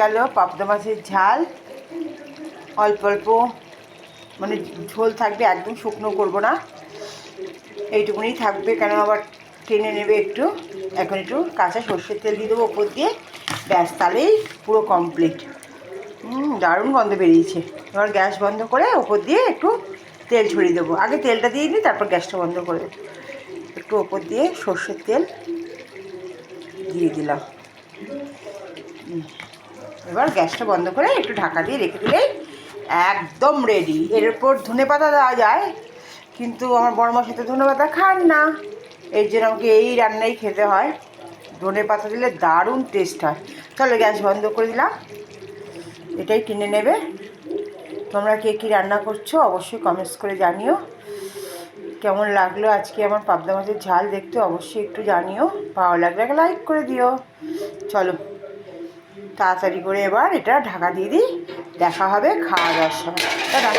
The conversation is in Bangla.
গেল পাবদা মাছের ঝাল। অল্প অল্প মানে ঝোল থাকবে, একদম শুকনো করবো না, এইটুকুনি থাকবে, কেন আবার টেনে নেবে একটু। এখন একটু কাঁচা সর্ষের তেল দিয়ে দেবো ওপর দিয়ে, ব্যাস তাহলেই পুরো কমপ্লিট। দারুণ গন্ধ বেরিয়েছে। এবার গ্যাস বন্ধ করে ওপর দিয়ে একটু তেল ছড়িয়ে দেবো। আগে তেলটা দিয়ে দিই, তারপর গ্যাসটা বন্ধ করে দেবো। একটু ওপর দিয়ে সর্ষের তেল দিয়ে দিলাম। এবার গ্যাসটা বন্ধ করে একটু ঢাকা দিয়ে রেখে দিলেই একদম রেডি। এর উপর ধনেপাতা দেওয়া যায়, কিন্তু আমার বড়মা সাথে ধনেপাতা খান না, এর জন্য আমাকে এই রান্নাই খেতে হয়। ধনেপাতা দিলে দারুণ টেস্ট হয়। চলো গ্যাস বন্ধ করে দিলাম, এটাই টেনে নেবে। তোমরা কে কী রান্না করছো অবশ্যই কমেন্টস করে জানিও। কেমন লাগলো আজকে আমার পাবদা মাছের ঝাল দেখতে অবশ্যই একটু জানিও। ভালো লাগলে একটা লাইক করে দিও। চলো তাড়াতাড়ি করে এবার এটা ঢাকা দিয়ে দিই, দেখা হবে খাওয়া দাওয়ার সময়। দাদা।